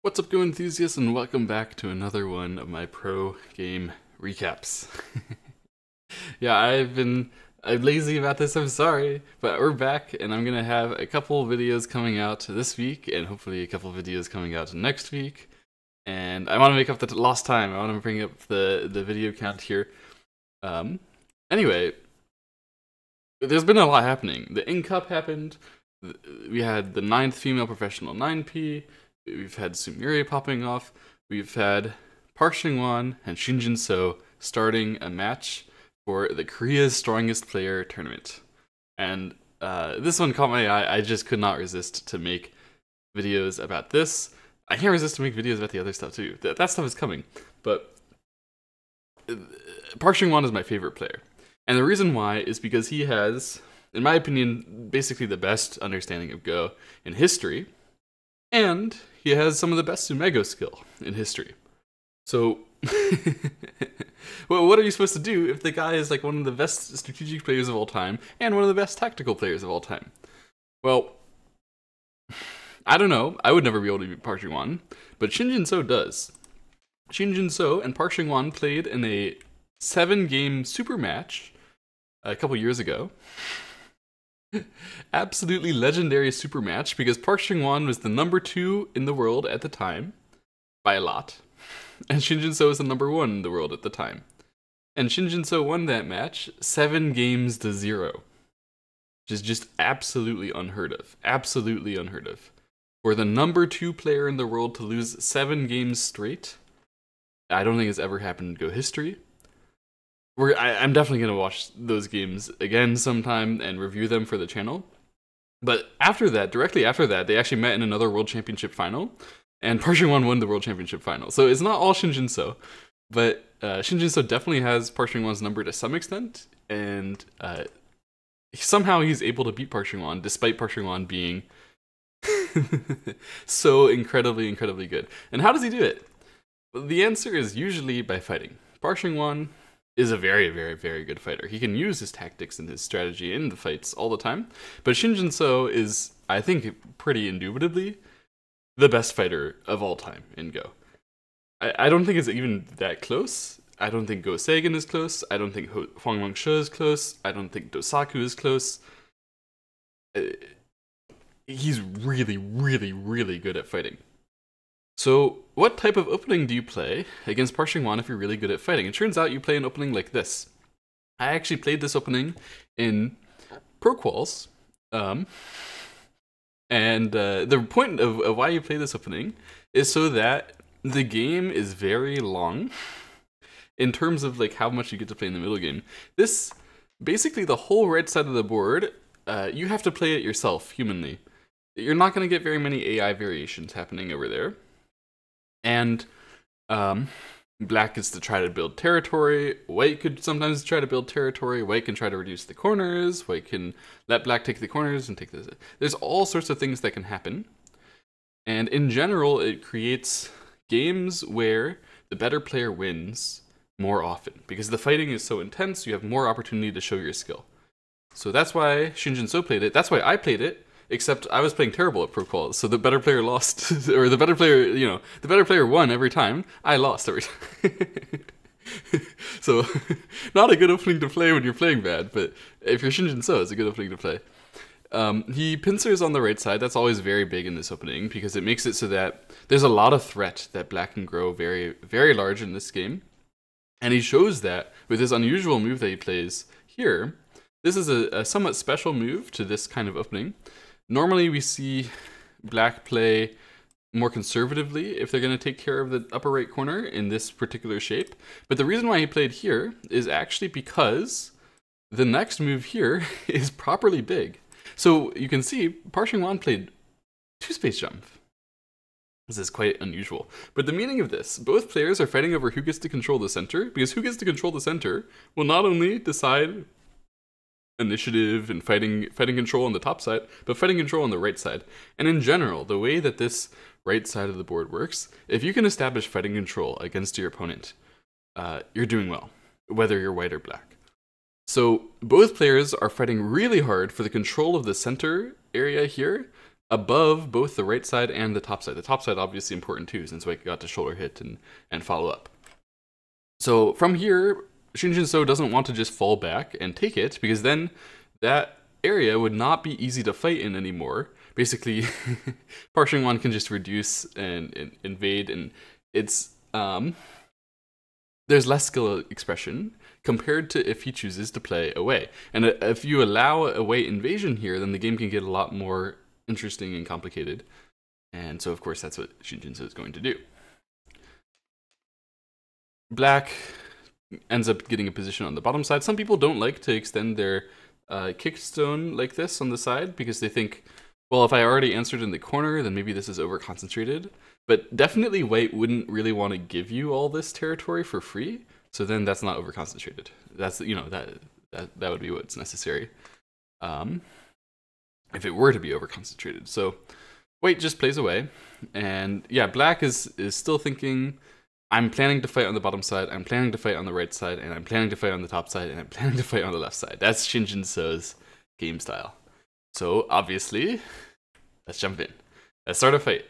What's up, Go enthusiasts, and welcome back to another one of my pro game recaps. Yeah, I'm lazy about this, I'm sorry, but we're back, and I'm gonna have a couple videos coming out this week, and hopefully a couple videos coming out next week. And I want to make up the lost time. I want to bring up the video count here. Anyway, there's been a lot happening. The In Cup happened. We had the 9th female professional 9P. We've had Sumire popping off. We've had Park Shin-won and Shin Jin-so starting a match for the Korea's Strongest Player tournament. And this one caught my eye. I just could not resist to make videos about this. I can't resist to make videos about the other stuff too. That stuff is coming. But Park Shin-won is my favorite player. And the reason why is because he has, in my opinion, basically the best understanding of Go in history. And he has some of the best Sumego skill in history. So, well, what are you supposed to do if the guy is like one of the best strategic players of all time and one of the best tactical players of all time? Well, I don't know. I would never be able to beat Park Shin-won, but Shin Jin-so does. Shin Jin-so and Park Shin-won played in a 7-game super match a couple years ago. Absolutely legendary super match because Park Shin-won was the number 2 in the world at the time, by a lot, and Shin Jin-so was the number 1 in the world at the time. And Shin Jin-so won that match 7 games to 0, which is just absolutely unheard of. Absolutely unheard of. For the number 2 player in the world to lose 7 games straight, I don't think it's ever happened in Go history. I'm definitely going to watch those games again sometime and review them for the channel. But after that, directly after that, they actually met in another World Championship final, and Park Shin-won won the World Championship final. So it's not all Shin Jin-so, but Shin Jin-so definitely has Park Shin-won's number to some extent, and somehow he's able to beat Park Shin-won, despite Park Shin-won being so incredibly, incredibly good. And how does he do it? Well, the answer is usually by fighting. Park Shin-won is a very, very, very good fighter. He can use his tactics and his strategy in the fights all the time. But Shin Jin-so is, I think, pretty indubitably the best fighter of all time in Go. I don't think it's even that close. I don't think Go Seigen is close. I don't think Hwang Meng-seo is close. I don't think Dosaku is close. He's really, really, really good at fighting. So, what type of opening do you play against Park Shin-won if you're really good at fighting? It turns out you play an opening like this. I actually played this opening in Pro Quals, and the point of why you play this opening is so that the game is very long in terms of like how much you get to play in the middle game. This, basically the whole right side of the board, you have to play it yourself, humanly. You're not going to get very many AI variations happening over there. And black is to try to build territory. White could sometimes try to build territory. White can try to reduce the corners. White can let black take the corners and take this. There's all sorts of things that can happen. And in general, it creates games where the better player wins more often. Because the fighting is so intense, you have more opportunity to show your skill. So that's why Shin Jin-so played it. That's why I played it. Except I was playing terrible at Pro Quals, so the better player lost, or the better player, the better player won every time. I lost every time. So, not a good opening to play when you're playing bad, but if you're Shin Jin-so, it's a good opening to play. He pincers on the right side. That's always very big in this opening, because it makes it so that there's a lot of threat that black can grow very, very large in this game. And he shows that with this unusual move that he plays here. This is a somewhat special move to this kind of opening. Normally we see black play more conservatively if they're going to take care of the upper right corner in this particular shape. But the reason why he played here is actually because the next move here is properly big. So you can see Park Shin-won played 2 space jump. This is quite unusual. But the meaning of this, both players are fighting over who gets to control the center, because who gets to control the center will not only decide initiative and fighting control on the top side, but fighting control on the right side. And in general, the way that this right side of the board works, if you can establish fighting control against your opponent, you're doing well, whether you're white or black. So both players are fighting really hard for the control of the center area here, above both the right side and the top side. The top side obviously important too, since White got to shoulder hit and follow up. So from here, Shinjin So doesn't want to just fall back and take it, because then that area would not be easy to fight in anymore. Basically, Park Shin-won can just reduce and invade, and it's there's less skill expression compared to if he chooses to play away. And if you allow away invasion here, then the game can get a lot more interesting and complicated. And so, of course, that's what Shinjin So is going to do. Black ends up getting a position on the bottom side. Some people don't like to extend their kickstone like this on the side because they think, well, if I already answered in the corner, then maybe this is over-concentrated. But definitely White wouldn't really want to give you all this territory for free, so then that's not over-concentrated. That's, you know, that would be what's necessary if it were to be over-concentrated. So White just plays away, and yeah, Black is still thinking, I'm planning to fight on the bottom side, I'm planning to fight on the right side, and I'm planning to fight on the top side, and I'm planning to fight on the left side. That's Shinjin So's game style. So obviously, let's jump in. Let's start a fight.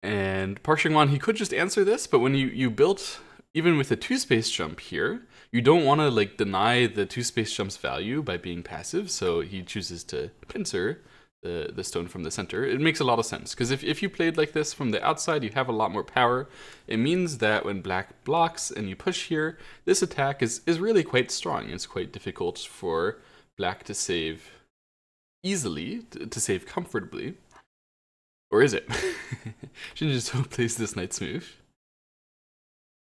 And Park Shin-won, he could just answer this, but when you built, even with a 2-space jump here, you don't want to like deny the 2-space jump's value by being passive, so he chooses to pincer the stone from the center. It makes a lot of sense, because if you played like this from the outside, you have a lot more power. It means that when Black blocks and you push here, this attack is really quite strong. It's quite difficult for Black to save easily, to save comfortably. Or is it? Shinjin So plays this knight's move.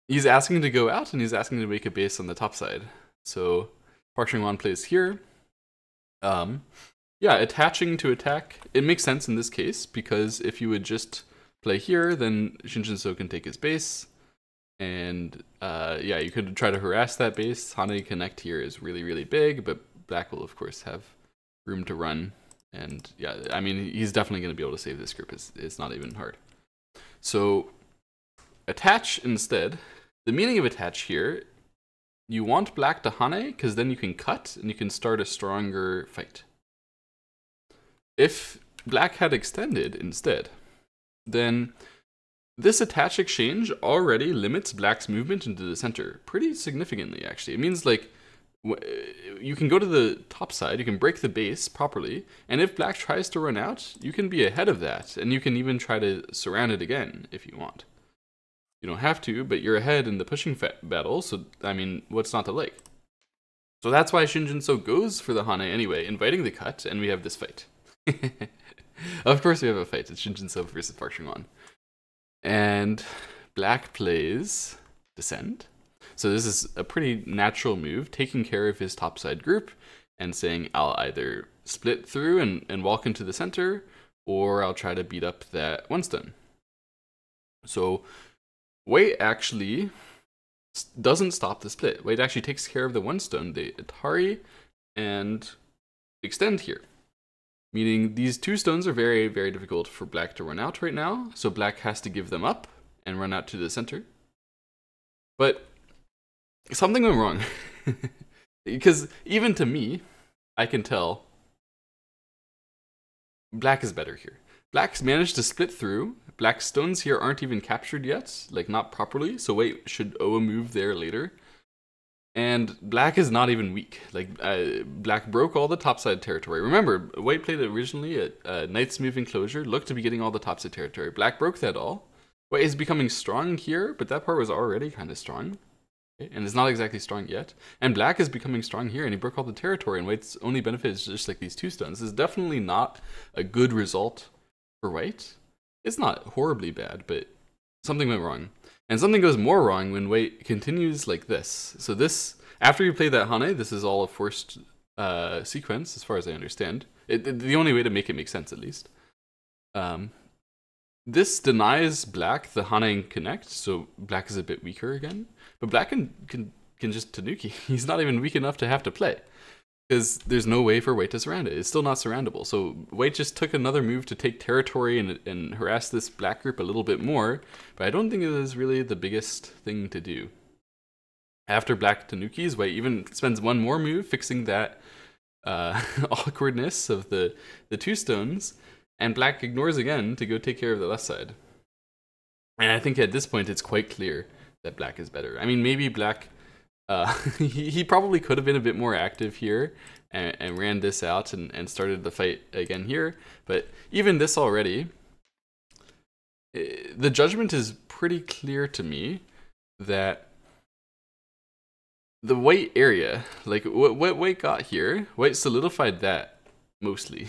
He's asking to go out, and he's asking to make a base on the top side. So Park Shin-won plays here. Yeah, attaching to attack, it makes sense in this case, because if you would just play here, then Shinjin So can take his base. And yeah, you could try to harass that base. Hane Connect here is really, really big, but Black will, of course, have room to run. And yeah, I mean, he's definitely going to be able to save this group. It's not even hard. So attach instead. The meaning of attach here, you want Black to Hane, because then you can cut and you can start a stronger fight. If Black had extended instead, then this attach exchange already limits Black's movement into the center pretty significantly, actually. It means like you can go to the top side, you can break the base properly, and if Black tries to run out, you can be ahead of that, and you can even try to surround it again if you want. You don't have to, but you're ahead in the pushing battle, so, I mean, what's not to like? So that's why Shinjin So goes for the Hane anyway, inviting the cut, and we have this fight. Of course we have a fight, it's Shinjin So versus Park Shin-won. And Black plays Descend. So this is a pretty natural move, taking care of his topside group and saying, I'll either split through and walk into the center, or I'll try to beat up that one stone. So White actually doesn't stop the split. White actually takes care of the one stone. They Atari and extend here. Meaning these two stones are very, very difficult for Black to run out right now. So Black has to give them up and run out to the center. But something went wrong. Because even to me, I can tell Black is better here. Black's managed to split through. Black's stones here aren't even captured yet, like not properly, so White should owe a move there later. And Black is not even weak. Like Black broke all the topside territory. Remember, White played originally a Knight's Move Enclosure, looked to be getting all the topside territory. Black broke that all. White is becoming strong here, but that part was already kind of strong. Okay? And it's not exactly strong yet. And Black is becoming strong here, and he broke all the territory, and White's only benefit is just like these two stones. This is definitely not a good result for White. It's not horribly bad, but something went wrong. And something goes more wrong when White continues like this. So this, after you play that Hane, this is all a forced sequence, as far as I understand. The only way to make it make sense, at least. This denies Black the Hane connect, so Black is a bit weaker again. But Black can just Tanuki. He's not even weak enough to have to play. Because there's no way for White to surround it. It's still not surroundable. So White just took another move to take territory and harass this Black group a little bit more. But I don't think it was really the biggest thing to do. After Black Tanukis, White even spends one more move fixing that awkwardness of the two stones. And black ignores again to go take care of the left side. And I think at this point it's quite clear that black is better. I mean, maybe black, he probably could have been a bit more active here and ran this out and started the fight again here. But even this already, the judgment is pretty clear to me that the white area, like what white got here, white solidified that mostly.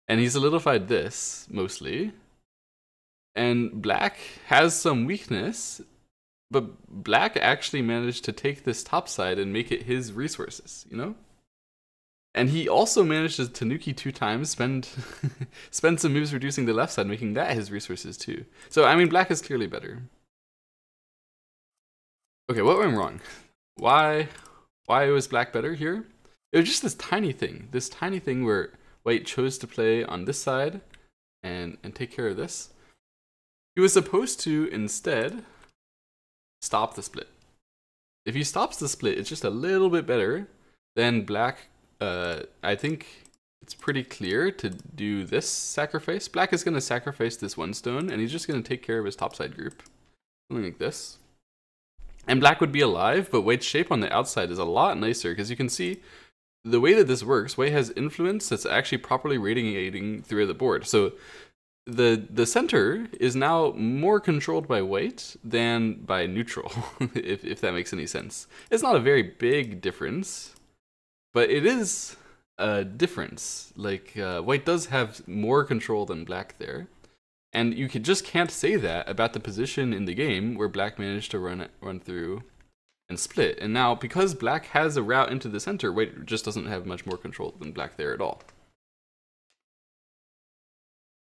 And he solidified this mostly. And black has some weakness, but black actually managed to take this top side and make it his resources, you know? And he also managed to tanuki 2 times, spend some moves reducing the left side, making that his resources too. So, I mean, black is clearly better. Okay, what went wrong? Why was black better here? It was just this tiny thing where white chose to play on this side and take care of this. He was supposed to instead stop the split. If he stops the split, it's just a little bit better. Then black, I think it's pretty clear to do this sacrifice. Black is going to sacrifice this 1 stone, and he's just going to take care of his topside group. Something like this. And black would be alive, but white's shape on the outside is a lot nicer, because you can see the way that this works, white has influence that's actually properly radiating through the board. So the center is now more controlled by white than by neutral, if that makes any sense. It's not a very big difference, but it is a difference. Like, white does have more control than black there. And you just can't say that about the position in the game where black managed to run through and split. And now, because black has a route into the center, white just doesn't have much more control than black there at all.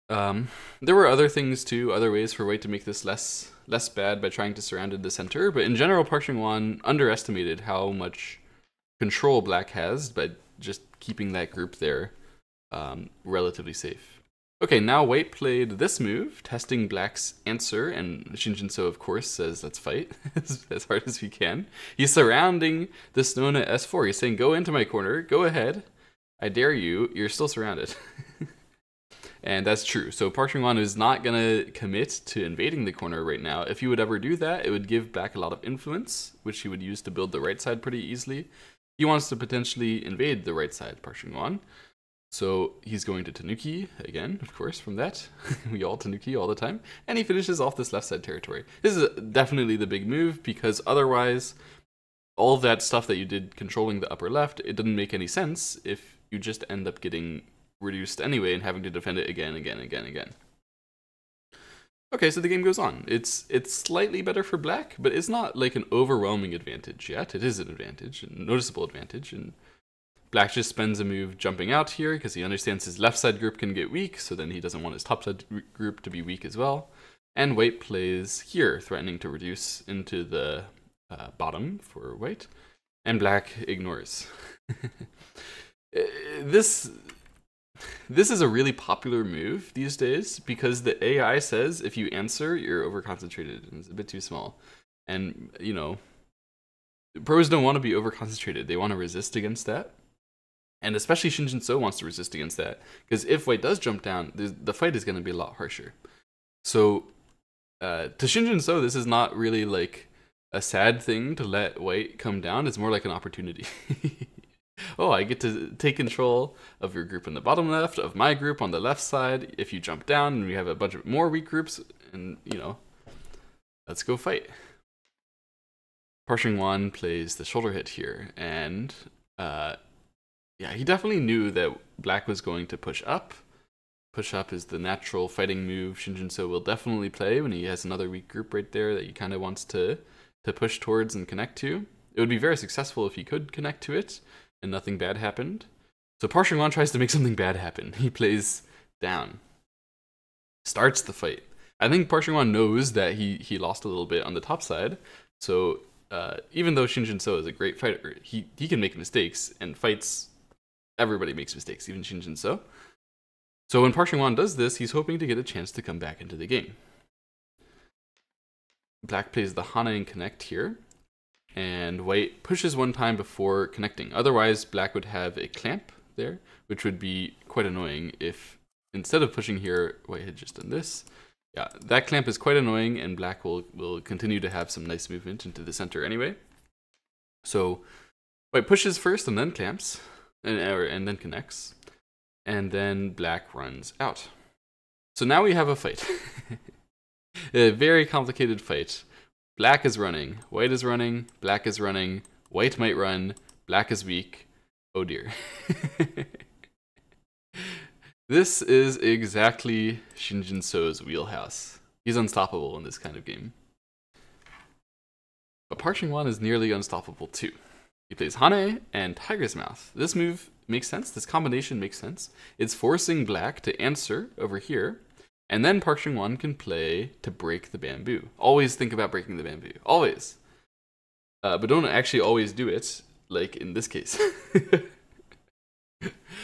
There were other things too, other ways for white to make this less bad by trying to surround the center, but in general, Park Chang-won underestimated how much control black has by just keeping that group there relatively safe. Okay, now white played this move, testing black's answer, and Shin Jin-so, of course, says, let's fight as hard as we can. He's surrounding the stone at S4. He's saying, go into my corner, go ahead, I dare you, you're still surrounded. And that's true. So Park Chang-won is not going to commit to invading the corner right now. If he would ever do that, it would give black a lot of influence, which he would use to build the right side pretty easily. He wants to potentially invade the right side, Park Chang-won. So he's going to tanuki again, of course, from that. We all tanuki all the time. And he finishes off this left side territory. This is definitely the big move, because otherwise, all that stuff that you did controlling the upper left, it doesn't make any sense if you just end up getting reduced anyway and having to defend it again. Okay, so the game goes on. It's slightly better for black, but it's not like an overwhelming advantage yet. It is an advantage, a noticeable advantage, and black just spends a move jumping out here because he understands his left side group can get weak, so then he doesn't want his top side group to be weak as well. And white plays here, threatening to reduce into the bottom for white, and black ignores. This is a really popular move these days because the AI says if you answer, you're overconcentrated and it's a bit too small. And, you know, pros don't want to be overconcentrated. They want to resist against that. And especially Shin Jin-so wants to resist against that, because if white does jump down, the fight is going to be a lot harsher. So to Shin Jin-so, this is not really like a sad thing to let white come down. It's more like an opportunity. Oh, I get to take control of your group in the bottom left, of my group on the left side. If you jump down and we have a bunch of more weak groups, and, you know, let's go fight. Park Chang-won plays the shoulder hit here, and yeah, he definitely knew that black was going to push up. Push up is the natural fighting move Shin Jin-so will definitely play when he has another weak group right there that he kind of wants to push towards and connect to. It would be very successful if he could connect to it and nothing bad happened. So Park Chang-won tries to make something bad happen. He plays down. Starts the fight. I think Park Chang-won knows that he lost a little bit on the top side. So even though Shin Jin-so is a great fighter, he can make mistakes, and fights, everybody makes mistakes, even Shin Jin-so. So when Park Chang-won does this, he's hoping to get a chance to come back into the game. Black plays the Hana and connect here, and white pushes one time before connecting. Otherwise, black would have a clamp there, which would be quite annoying if instead of pushing here, white had just done this. Yeah, that clamp is quite annoying, and black will continue to have some nice movement into the center anyway. So white pushes first and then clamps, and then connects, and then black runs out. So now we have a fight. A very complicated fight. Black is running, white is running, black is running, white might run, black is weak. Oh dear. This is exactly Shinjin So's wheelhouse. He's unstoppable in this kind of game. But Park Ching-won is nearly unstoppable too. He plays Hane and Tiger's Mouth. This move makes sense, this combination makes sense. It's forcing black to answer over here, and then Park Ching-won can play to break the bamboo. Always think about breaking the bamboo, always. But don't actually always do it, like in this case.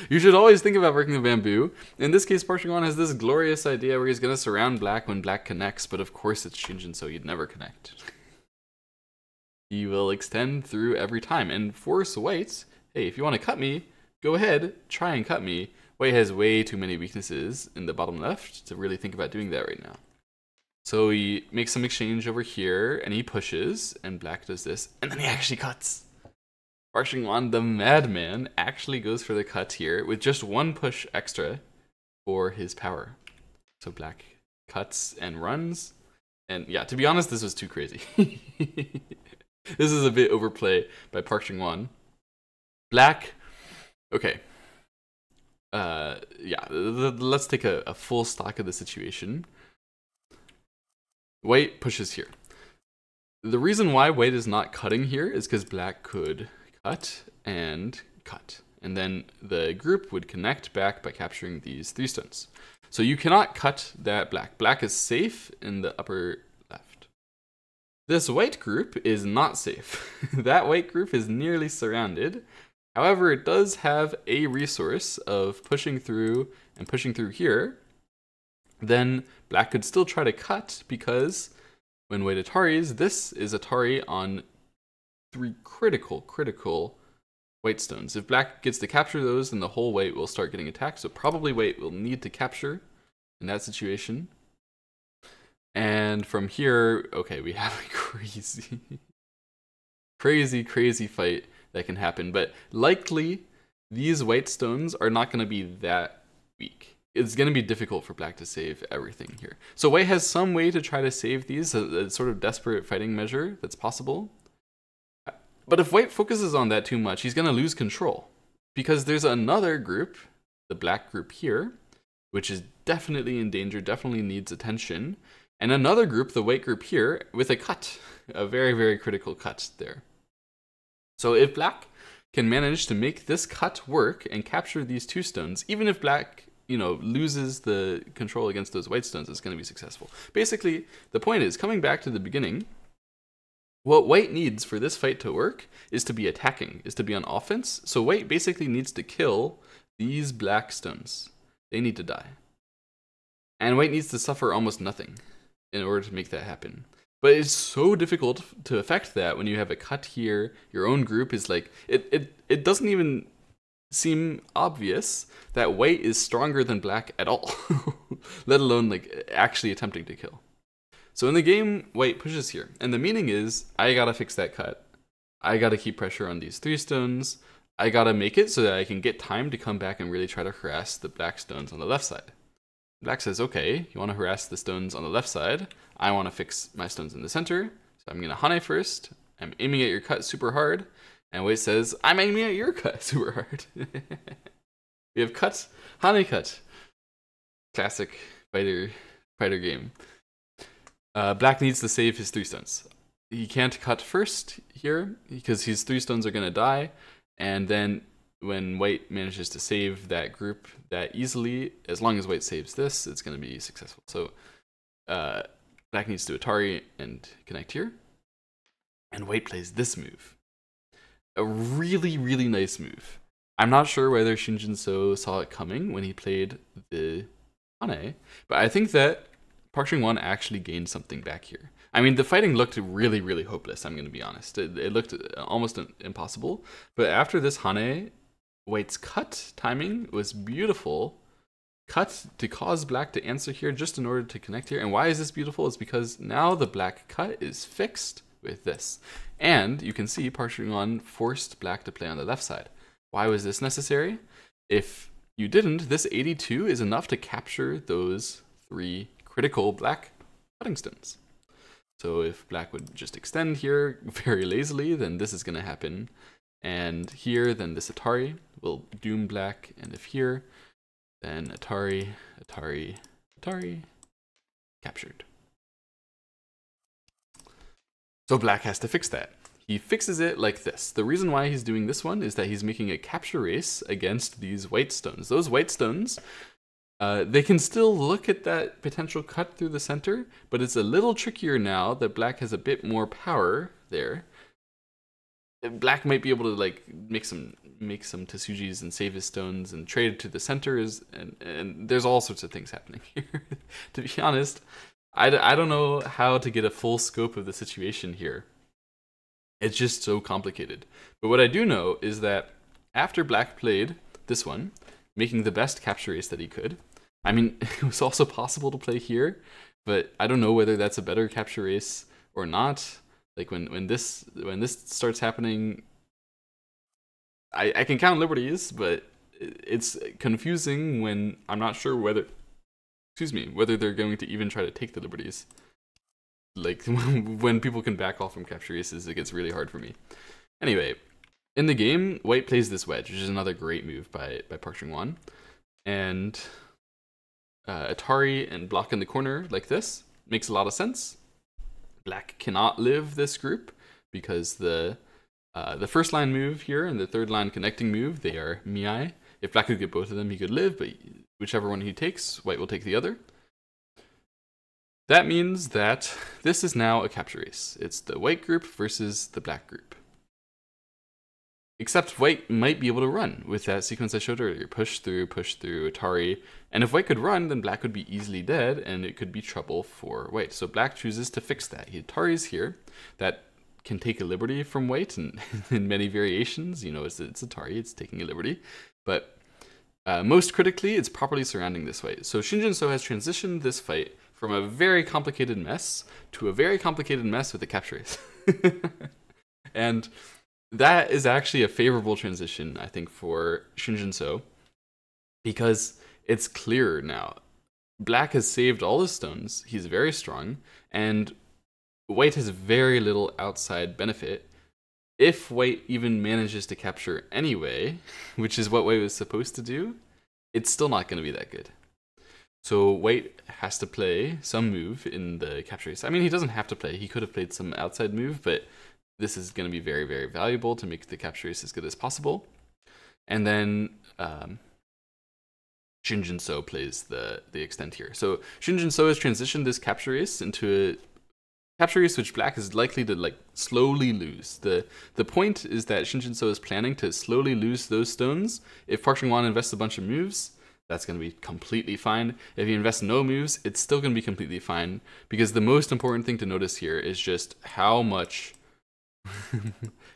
You should always think about breaking the bamboo. In this case, Park Ching-won has this glorious idea where he's going to surround black when black connects, but of course it's Shinjin, so he'd never connect. He will extend through every time and force white, hey, if you want to cut me, go ahead, try and cut me. White has way too many weaknesses in the bottom left to really think about doing that right now. So he makes some exchange over here, and he pushes, and black does this, and then he actually cuts. Park Ching-won, the madman, actually goes for the cut here with just one push extra for his power. So black cuts and runs. And yeah, to be honest, this was too crazy. This is a bit overplay by Park Ching-won. Black, okay. Yeah, let's take a full stock of the situation. White pushes here. The reason why white is not cutting here is because black could cut, and then the group would connect back by capturing these 3 stones. So you cannot cut that black. Black is safe in the upper left. This white group is not safe. That white group is nearly surrounded. However, it does have a resource of pushing through and pushing through here. Then black could still try to cut, because when white Ataris, this is Atari on 3 critical white stones. If black gets to capture those, then the whole white will start getting attacked. So probably white will need to capture in that situation. And from here, okay, we have a crazy fight that can happen. But likely, these white stones are not going to be that weak. It's going to be difficult for black to save everything here. So white has some way to try to save these, a sort of desperate fighting measure that's possible. But if white focuses on that too much, he's going to lose control. Because there's another group, the black group here, which is definitely in danger, definitely needs attention. And another group, the white group here, with a cut. A very critical cut there. So if black can manage to make this cut work and capture these 2 stones, even if black, loses the control against those white stones, it's going to be successful. Basically, the point is, coming back to the beginning, what white needs for this fight to work is to be attacking, is to be on offense. So white basically needs to kill these black stones. They need to die. And white needs to suffer almost nothing in order to make that happen. But it's so difficult to affect that when you have a cut here. Your own group is like, it doesn't even seem obvious that white is stronger than black at all, let alone like actually attempting to kill. So in the game, white pushes here, and the meaning is, I gotta fix that cut. I gotta keep pressure on these 3 stones. I gotta make it so that I can get time to come back and really try to harass the black stones on the left side. Black says, okay, you want to harass the stones on the left side. I want to fix my stones in the center. So I'm going to Hane first. I'm aiming at your cut super hard. And white says, I'm aiming at your cut super hard. We have cut, Hane cut. Classic fighter game. Black needs to save his 3 stones. He can't cut first here because his 3 stones are going to die. And then when white manages to save that group that easily, as long as white saves this, it's going to be successful. So black needs to Atari and connect here. And white plays this move. A really nice move. I'm not sure whether Shinjin So saw it coming when he played the Hane, but I think that Park Ching-won actually gained something back here. I mean, the fighting looked really hopeless, I'm going to be honest. It looked almost impossible. But after this Hane, white's cut timing was beautiful. cut to cause black to answer here just in order to connect here. And why is this beautiful? It's because now the black cut is fixed with this. And you can see partitioning on forced black to play on the left side. Why was this necessary? If you didn't, this 82 is enough to capture those 3 critical black cutting stones. So if black would just extend here very lazily, then this is going to happen. And here, then this Atari will doom black. And if here, then Atari, Atari, Atari, captured. So black has to fix that. He fixes it like this. The reason why he's doing this one is that he's making a capture race against these white stones. Those white stones, they can still look at that potential cut through the center, but it's a little trickier now that black has a bit more power there. Black might be able to like make some Tesujis and save his stones and trade to the centers, and there's all sorts of things happening here. To be honest, I don't know how to get a full scope of the situation here. It's just so complicated. But what I do know is that after black played this one, making the best capture race that he could, I mean, it was also possible to play here, but I don't know whether that's a better capture race or not. Like when this starts happening, I can count liberties, but it's confusing when I'm not sure whether they're going to even try to take the liberties. Like when people can back off from capture races, it gets really hard for me. Anyway, in the game, white plays this wedge, which is another great move by Park Chung-won, and Atari and block in the corner like this makes a lot of sense. Black cannot live this group because the first line move here and the third line connecting move, they are miai. If black could get both of them, he could live, but whichever one he takes, white will take the other. That means that this is now a capture race. It's the white group versus the black group. Except white might be able to run with that sequence I showed earlier. Push through, Atari. And if white could run, then black would be easily dead, and it could be trouble for white. So black chooses to fix that. He Atari's here. That can take a liberty from white and in many variations. You know, it's Atari, it's taking a liberty. But most critically, it's properly surrounding this white. So Shinjin So has transitioned this fight from a very complicated mess to a very complicated mess with a capture race. And that is actually a favorable transition, I think, for Shinjin So, because it's clearer now. Black has saved all his stones, he's very strong, and white has very little outside benefit. If white even manages to capture anyway, which is what white was supposed to do, it's still not going to be that good. So white has to play some move in the capture race. I mean, he doesn't have to play. He could have played some outside move, but this is going to be very, very valuable to make the capture race as good as possible. And then Shinjin So plays the extent here. So Shinjin So has transitioned this capture race into a capture race which black is likely to like slowly lose. The point is that Shinjin So is planning to slowly lose those stones. If Park Chung-won invests a bunch of moves, that's going to be completely fine. If he invests no moves, it's still going to be completely fine, because the most important thing to notice here is just how much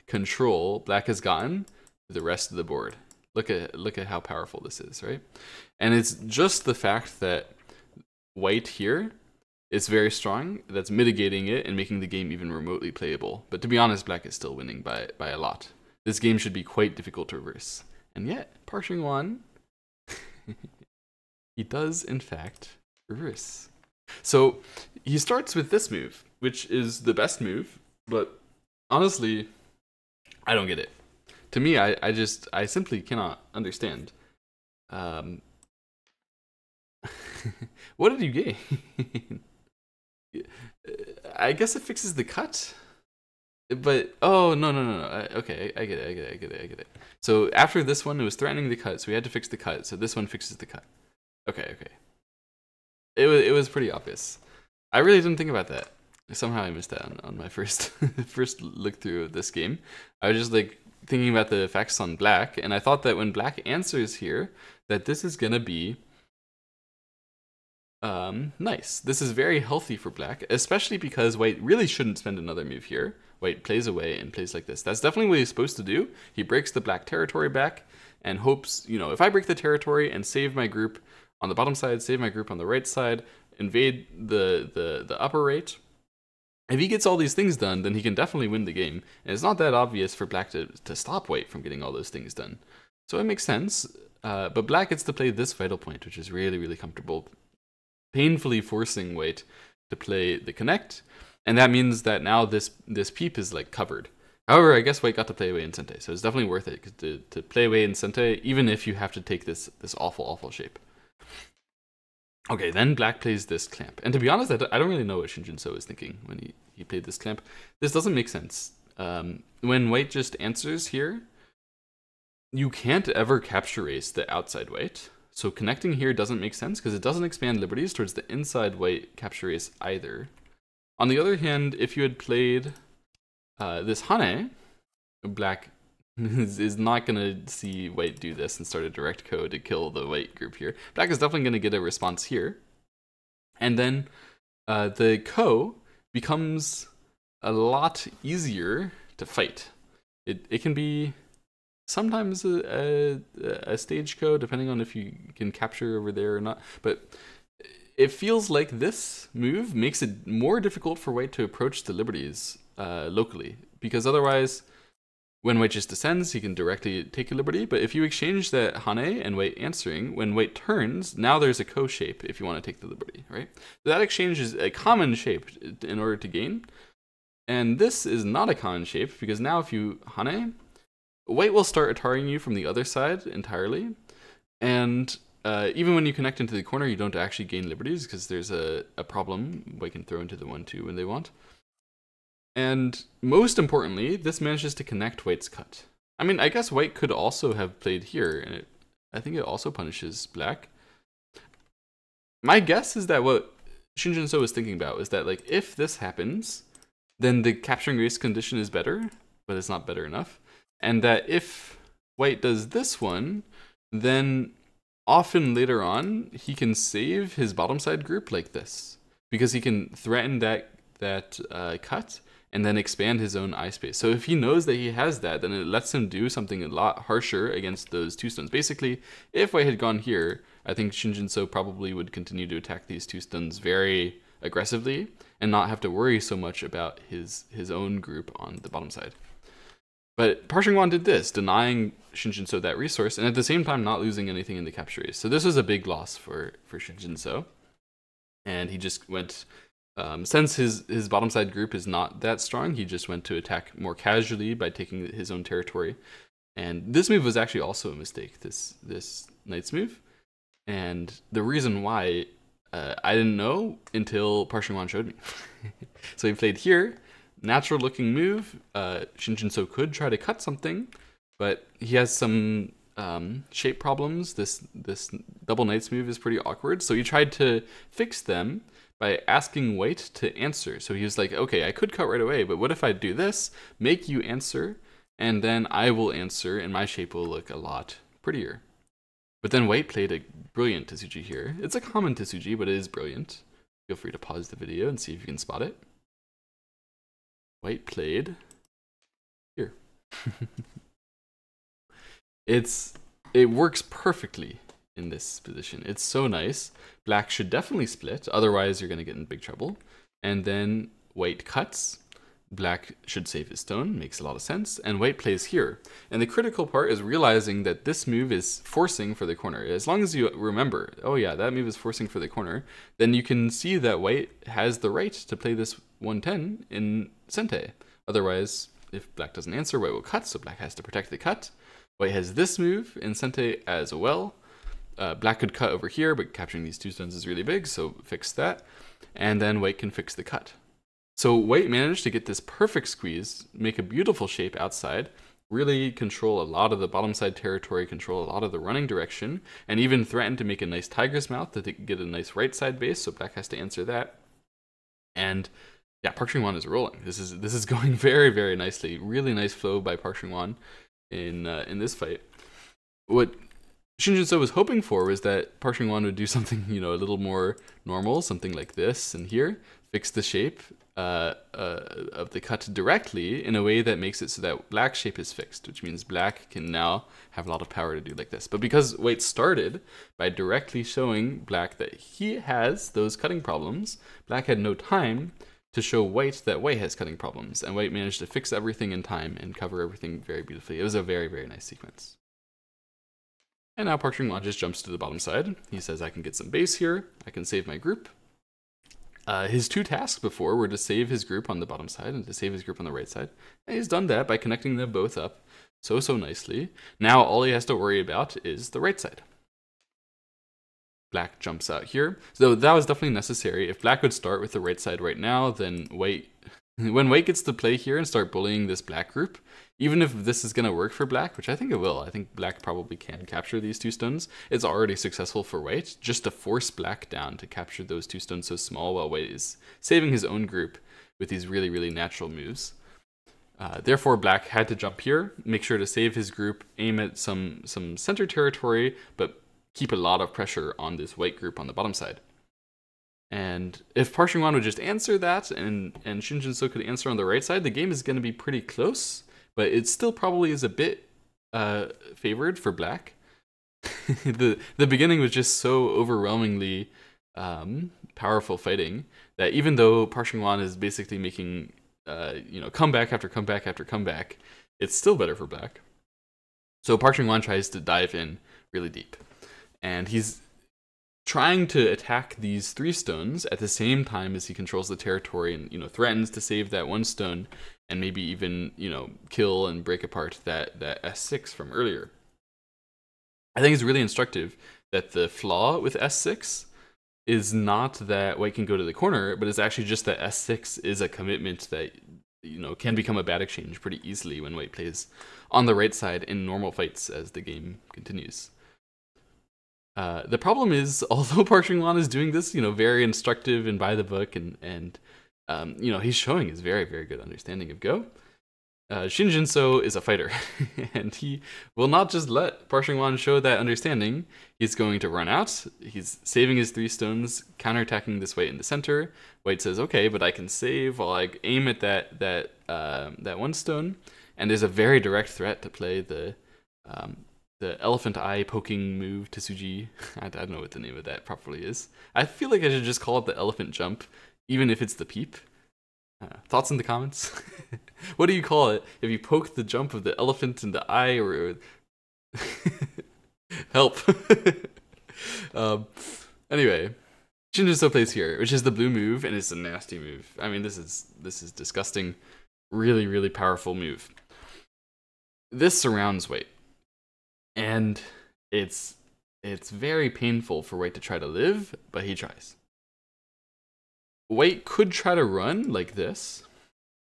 control black has gotten to the rest of the board. Look at how powerful this is, right? And it's just the fact that white here is very strong that's mitigating it and making the game even remotely playable. But to be honest, black is still winning by a lot. This game should be quite difficult to reverse. And yet, Park Chung-won, he does in fact reverse. So he starts with this move, which is the best move, but honestly, I don't get it. To me, I simply cannot understand. What did you gain? I guess it fixes the cut. But, oh, no. Okay, I get it. So after this one, it was threatening the cut, so we had to fix the cut. So this one fixes the cut. Okay. It was pretty obvious. I really didn't think about that. Somehow I missed that on my first look through of this game. I was just like thinking about the effects on black, and I thought that when black answers here, that this is gonna be nice. This is very healthy for black, especially because white really shouldn't spend another move here. White plays away and plays like this. That's definitely what he's supposed to do. He breaks the black territory back and hopes, you know, if I break the territory and save my group, on the bottom side, save my group on the right side, invade the upper right. If he gets all these things done, then he can definitely win the game. And it's not that obvious for black to stop white from getting all those things done. So it makes sense. But black gets to play this vital point, which is really, really comfortable, painfully forcing white to play the connect. And that means that now this peep is like covered. However, I guess white got to play away in Sente, so it's definitely worth it to play away in Sente, even if you have to take this awful, awful shape. Okay, then black plays this clamp. And to be honest, I don't really know what Shinjin-So is thinking when he played this clamp. This doesn't make sense. When white just answers here, you can't ever capture race the outside white. So connecting here doesn't make sense because it doesn't expand liberties towards the inside white capture race either. On the other hand, if you had played this Hane, black is not going to see white do this and start a direct code to kill the white group here. Black is definitely going to get a response here. And then the ko becomes a lot easier to fight. It can be sometimes a stage ko, depending on if you can capture over there or not. But it feels like this move makes it more difficult for white to approach the liberties locally. Because otherwise, when white just descends, he can directly take a liberty. But if you exchange that Hane and white answering, when white turns, now there's a ko shape if you want to take the liberty, right? So that exchange is a common shape in order to gain. And this is not a common shape because now if you Hane, white will start targeting you from the other side entirely. And even when you connect into the corner, you don't actually gain liberties because there's a problem white can throw into the 1-2 when they want. And most importantly, this manages to connect white's cut. I mean, I guess white could also have played here, and I think it also punishes black. My guess is that what Shinjin-So was thinking about is that, like, if this happens, then the capturing race condition is better, but it's not better enough. And that if white does this one, then often later on, he can save his bottom side group like this. Because he can threaten that cut, and then expand his own eye space. So if he knows that he has that, then it lets him do something a lot harsher against those 2 stones. Basically, if white had gone here, I think Shinjin-So probably would continue to attack these 2 stones very aggressively and not have to worry so much about his own group on the bottom side. But Parshing-Wan did this, denying Shinjin-So that resource, and at the same time not losing anything in the capture race. So this was a big loss for Shinjin-So. And he just went... since his bottom side group is not that strong, he just went to attack more casually by taking his own territory. And this move was actually also a mistake, this knight's move. And the reason why, I didn't know until Parshing-Wan showed me. So he played here, natural looking move. Shinjin-So could try to cut something, but he has some shape problems. This double knight's move is pretty awkward. So he tried to fix them by asking white to answer. So he was like, okay, I could cut right away, but what if I do this, make you answer, and then I will answer, and my shape will look a lot prettier. But then white played a brilliant Tsuji here. It's a common Tsuji, but it is brilliant. Feel free to pause the video and see if you can spot it. White played here. It works perfectly in this position. It's so nice. Black should definitely split, otherwise you're going to get in big trouble. And then white cuts. Black should save his stone, makes a lot of sense. And white plays here. And the critical part is realizing that this move is forcing for the corner. As long as you remember, oh yeah, that move is forcing for the corner, then you can see that white has the right to play this 110 in Sente. Otherwise, if black doesn't answer, white will cut, so black has to protect the cut. White has this move in Sente as well. Black could cut over here, but capturing these 2 stones is really big, so fix that. And then white can fix the cut. So white managed to get this perfect squeeze, make a beautiful shape outside, really control a lot of the bottom side territory, control a lot of the running direction, and even threaten to make a nice tiger's mouth to get a nice right side base, so black has to answer that. And yeah, Parshing-Wan is rolling. This is going very, very nicely. Really nice flow by Parshing-Wan in this fight. What Shinjin-So was hoping for was that Parshing-Wan would do something, a little more normal, something like this and here, fix the shape, of the cut directly in a way that makes it so that black's shape is fixed, which means black can now have a lot of power to do like this. But because white started by directly showing black that he has those cutting problems, black had no time to show white that white has cutting problems, and white managed to fix everything in time and cover everything very beautifully. It was a very, very nice sequence. And now Park Chung-hwan just jumps to the bottom side. He says, I can get some base here, I can save my group. His two tasks before were to save his group on the bottom side and to save his group on the right side. And he's done that by connecting them both up so nicely. Now all he has to worry about is the right side. Black jumps out here. So that was definitely necessary. If black would start with the right side right now, then white, when white gets to play here and start bullying this black group, even if this is going to work for black, which I think it will, I think black probably can capture these two stones, it's already successful for white, just to force black down to capture those two stones so small while white is saving his own group with these really, really natural moves. Therefore, black had to jump here, make sure to save his group, aim at some center territory, but keep a lot of pressure on this white group on the bottom side. And if Park Chung-hwan would just answer that, and Shin Jin-so could answer on the right side, the game is going to be pretty close, but it still probably is a bit favored for black. The beginning was just so overwhelmingly powerful fighting that even though Park Chung-hwan is basically making comeback after comeback after comeback, it's still better for black. So Park Chung-hwan tries to dive in really deep, and he's trying to attack these three stones at the same time as he controls the territory and threatens to save that one stone and maybe even kill and break apart that S6 from earlier. I think it's really instructive that the flaw with S6 is not that white can go to the corner, but it's actually just that S6 is a commitment that can become a bad exchange pretty easily when white plays on the right side in normal fights as the game continues. The problem is, although Park Chung-hwan is doing this, very instructive and by the book, and he's showing his very, very good understanding of Go, Shin Jin-so is a fighter, and he will not just let Park Chung-hwan show that understanding. He's going to run out. He's saving his three stones, counterattacking this white in the center. White says, "Okay, but I can save while I aim at that one stone." And there's a very direct threat to play the elephant eye poking move to Suji. I don't know what the name of that properly is. I feel like I should just call it the elephant jump, even if it's the peep. Thoughts in the comments? What do you call it if you poke the jump of the elephant in the eye, or help? Anyway, Shin Jin-so plays here, which is the blue move, and it's a nasty move. I mean, this is disgusting. Really, really powerful move. This surrounds white, and it's very painful for white to try to live, but he tries. White could try to run like this.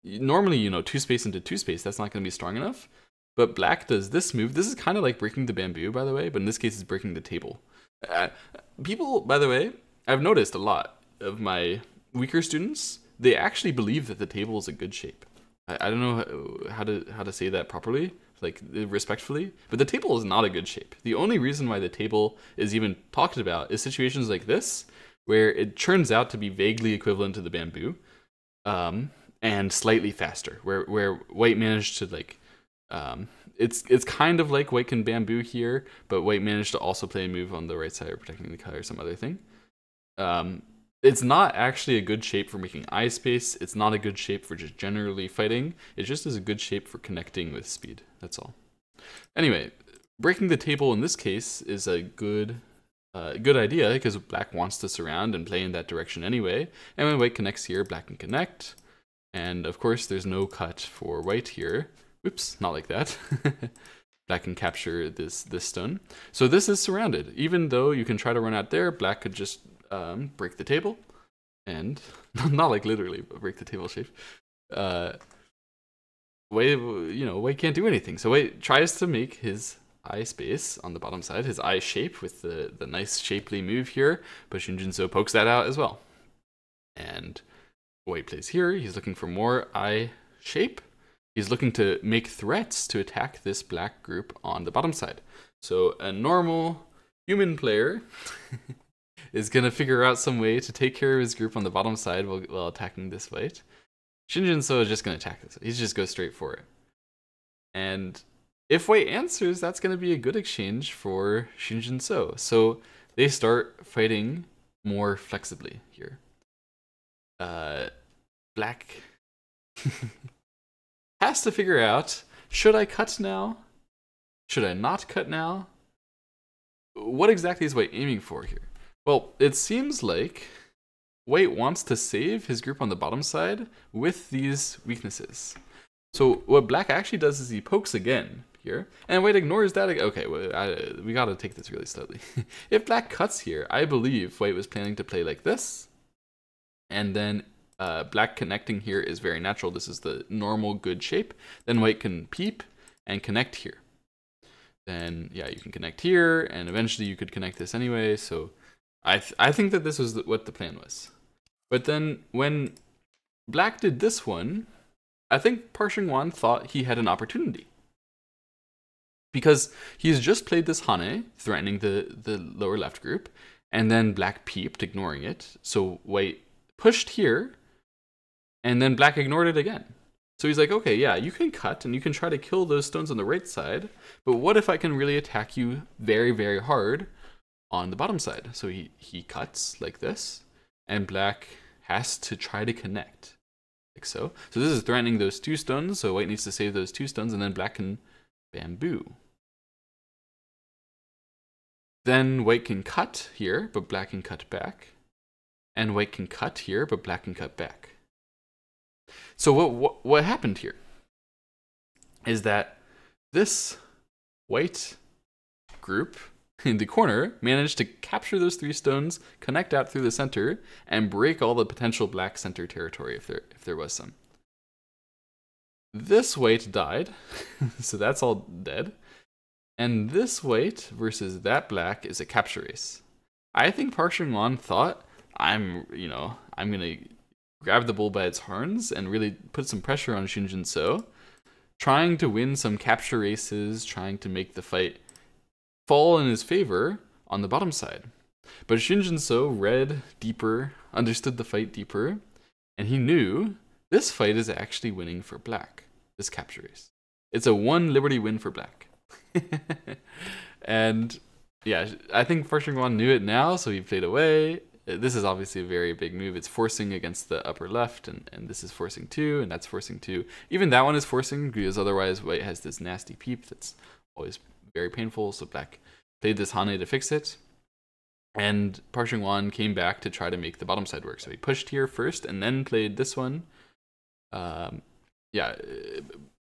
Normally, two space into two space, that's not going to be strong enough. But black does this move. This is kind of like breaking the bamboo, by the way, but in this case, it's breaking the table. People, by the way, I've noticed a lot of my weaker students, they actually believe that the table is a good shape. I don't know how to say that properly, like respectfully, but the table is not a good shape. The only reason why the table is even talked about is situations like this, where it turns out to be vaguely equivalent to the bamboo, and slightly faster, where white managed to it's kind of like white can bamboo here, but white managed to also play a move on the right side or protecting the cut or some other thing. It's not actually a good shape for making eye space. It's not a good shape for just generally fighting. It just is a good shape for connecting with speed. That's all. Anyway, breaking the table in this case is a good idea because black wants to surround and play in that direction anyway. And when white connects here, black can connect. And of course, there's no cut for white here. Oops, not like that. Black can capture this stone. So this is surrounded. Even though you can try to run out there, black could just break the table. And not like literally break the table shape. White can't do anything. So white tries to make his eye space on the bottom side, his eye shape with the nice shapely move here, but Shin Jin-so pokes that out as well. And white plays here. He's looking for more eye shape. He's looking to make threats to attack this black group on the bottom side. So a normal human player is going to figure out some way to take care of his group on the bottom side while attacking this white. Shinjin So is just going to attack this. He's just go straight for it. And if white answers, that's going to be a good exchange for Shinjin So. So they start fighting more flexibly here. Black has to figure out, should I cut now? Should I not cut now? What exactly is white aiming for here? Well, it seems like white wants to save his group on the bottom side with these weaknesses. So what black actually does is he pokes again here, and white ignores that. Okay, well, we gotta take this really slowly. If black cuts here, I believe white was planning to play like this, and then black connecting here is very natural. This is the normal good shape. Then white can peep and connect here. Then yeah, you can connect here, and eventually you could connect this anyway. So I think that this was what the plan was. But then when black did this one, I think Park Seung-won thought he had an opportunity. Because he's just played this Hane, threatening the lower left group, and then black peeped, ignoring it. So white pushed here, and then black ignored it again. So he's like, okay, yeah, you can cut, and you can try to kill those stones on the right side, but what if I can really attack you very, very hard on the bottom side? So he cuts like this, and black has to try to connect, like so. So this is threatening those two stones, so white needs to save those two stones, and then black can bamboo. Then white can cut here, but black can cut back. And white can cut here, but black can cut back. So what happened here is that this white group in the corner managed to capture those three stones, connect out through the center, and break all the potential black center territory if there was some. This white died, so that's all dead. And this white versus that black is a capture race. I think Park Seung-won thought, I'm gonna grab the bull by its horns and really put some pressure on Shinjin So, trying to win some capture races, trying to make the fight fall in his favor on the bottom side. But Shinjin So read deeper, understood the fight deeper, and he knew this fight is actually winning for black, this capture race. It's a 1 liberty win for black. And yeah, I think Park Seung-won knew it now, so he played away. This is obviously a very big move. It's forcing against the upper left, and this is forcing 2, and that's forcing 2. Even that one is forcing, because otherwise white has this nasty peep that's always very painful, so black played this Hane to fix it. And Park Seung-won came back to try to make the bottom side work. So he pushed here first, and then played this one. Yeah,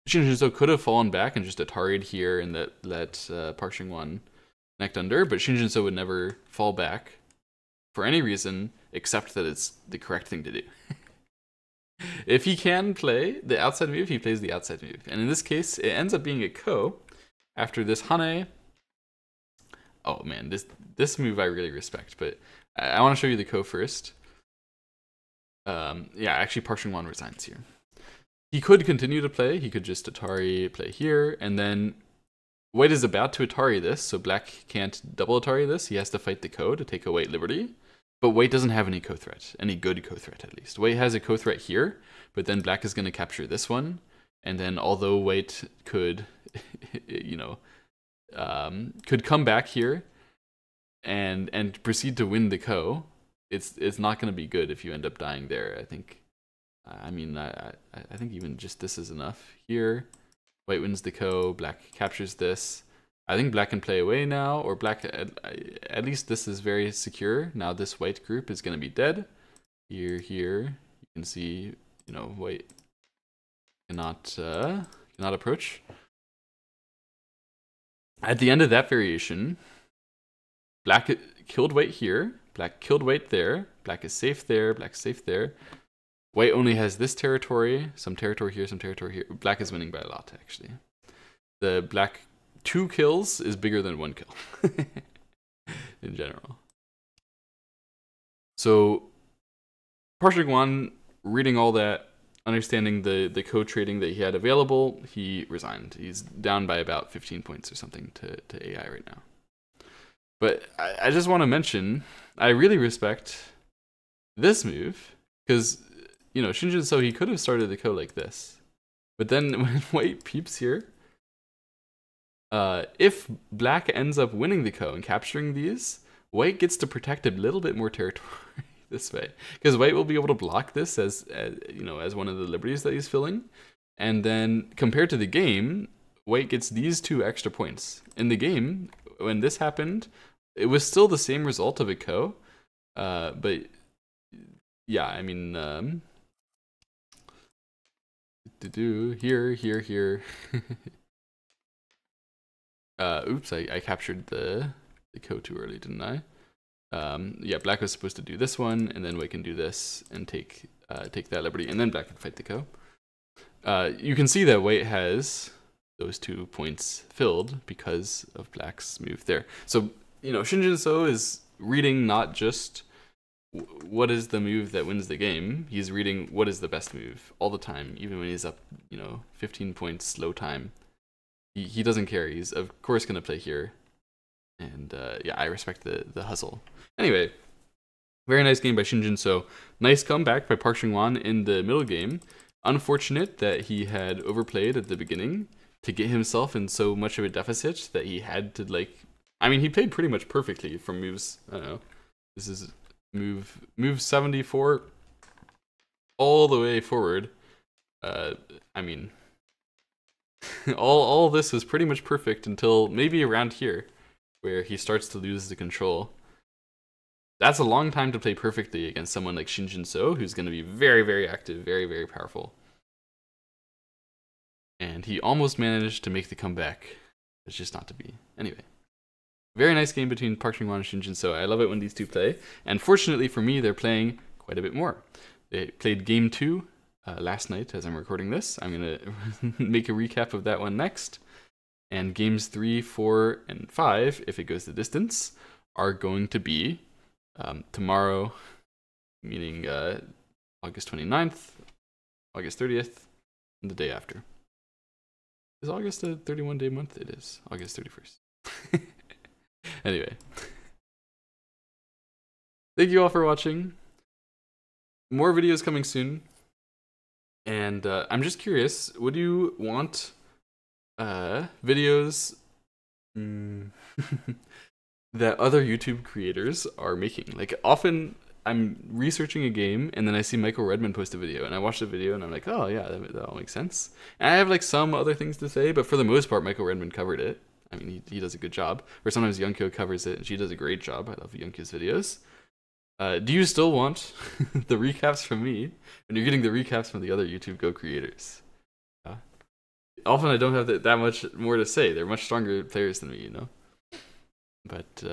Shinjin So could have fallen back and just Atari'd here and let Park Seung-won connect under, but Shinjin So would never fall back for any reason except that it's the correct thing to do. If he can play the outside move, he plays the outside move. And in this case, it ends up being a ko after this Hane. Oh man, this move I really respect, but I want to show you the ko first. Yeah, actually Park Seung-won resigns here. He could continue to play. He could just Atari play here, and then white is about to Atari this, so black can't double Atari this. He has to fight the ko to take a white liberty. But white doesn't have any ko threat, any good ko threat at least. White has a ko threat here, but then black is going to capture this one. And then although white could, could come back here and proceed to win the ko, it's not going to be good if you end up dying there, I think. I think even just this is enough. Here, white wins the ko, black captures this. I think black can play away now, or black, at least this is very secure. Now this white group is going to be dead. Here, you can see, white cannot approach. At the end of that variation, black killed white here, black killed white there, black is safe there, black is safe there. White only has this territory, some territory here, some territory here. Black is winning by a lot, actually. The black 2 kills is bigger than 1 kill in general. So Park Seung-won, reading all that, understanding the code trading that he had available, he resigned. He's down by about 15 points or something to AI right now. But I just want to mention, I really respect this move, because you know, Shinjin So he could have started the ko like this. But then when white peeps here, if black ends up winning the ko and capturing these, white gets to protect a little bit more territory this way. Because white will be able to block this as you know, as one of the liberties that he's filling. And then compared to the game, white gets these 2 extra points. In the game, when this happened, it was still the same result of a ko. But yeah, I mean, here. Oops, I captured the ko too early, didn't I? Yeah, black was supposed to do this one, and then white can do this and take that liberty, and then black can fight the ko. You can see that white has those 2 points filled because of black's move there. So, you know, Shinjin So is reading not just what is the move that wins the game, he's reading what is the best move all the time, even when he's up, you know, 15 points slow time. He doesn't care. He's of course gonna play here, and yeah, I respect the hustle. Anyway, very nice game by Shinjin So. Nice comeback by Park Chung-won in the middle game. Unfortunate that he had overplayed at the beginning to get himself in so much of a deficit that he had to, like, I mean, he played pretty much perfectly from moves, I don't know, this is move 74 all the way forward. I mean, all this was pretty much perfect until maybe around here, where he starts to lose the control. That's a long time to play perfectly against someone like Shinjin So, who's going to be very, very active, very, very powerful. And he almost managed to make the comeback. It's just not to be. Anyway, very nice game between Park Chung-won and Shinjin So. I love it when these two play. And fortunately for me, they're playing quite a bit more. They played game 2 last night as I'm recording this. I'm going to make a recap of that one next. And games 3, 4, and 5, if it goes the distance, are going to be tomorrow, meaning August 29th, August 30th, and the day after. Is August a 31-day month? It is. August 31st. Anyway. Thank you all for watching. More videos coming soon. And I'm just curious, would you want videos that other YouTube creators are making? Like, often I'm researching a game and then I see Michael Redmond post a video and I watch the video and I'm like, oh yeah, that all makes sense. And I have like some other things to say, but for the most part, Michael Redmond covered it. I mean, he does a good job. Or sometimes Yunkyo covers it and she does a great job. I love Yunkyo's videos. Do you still want the recaps from me when you're getting the recaps from the other YouTube Go creators? Often I don't have that much more to say. They're much stronger players than me, you know? But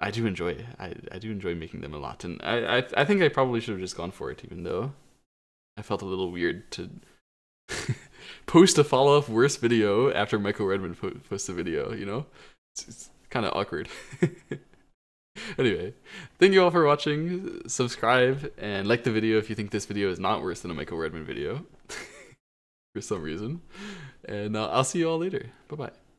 I do enjoy it. I do enjoy making them a lot. And I think I probably should have just gone for it, even though I felt a little weird to post a follow-up worse video after Michael Redmond posts a video, you know? It's kind of awkward. Anyway, thank you all for watching. Subscribe and like the video if you think this video is not worse than a Michael Redmond video for some reason. And I'll see you all later. Bye-bye.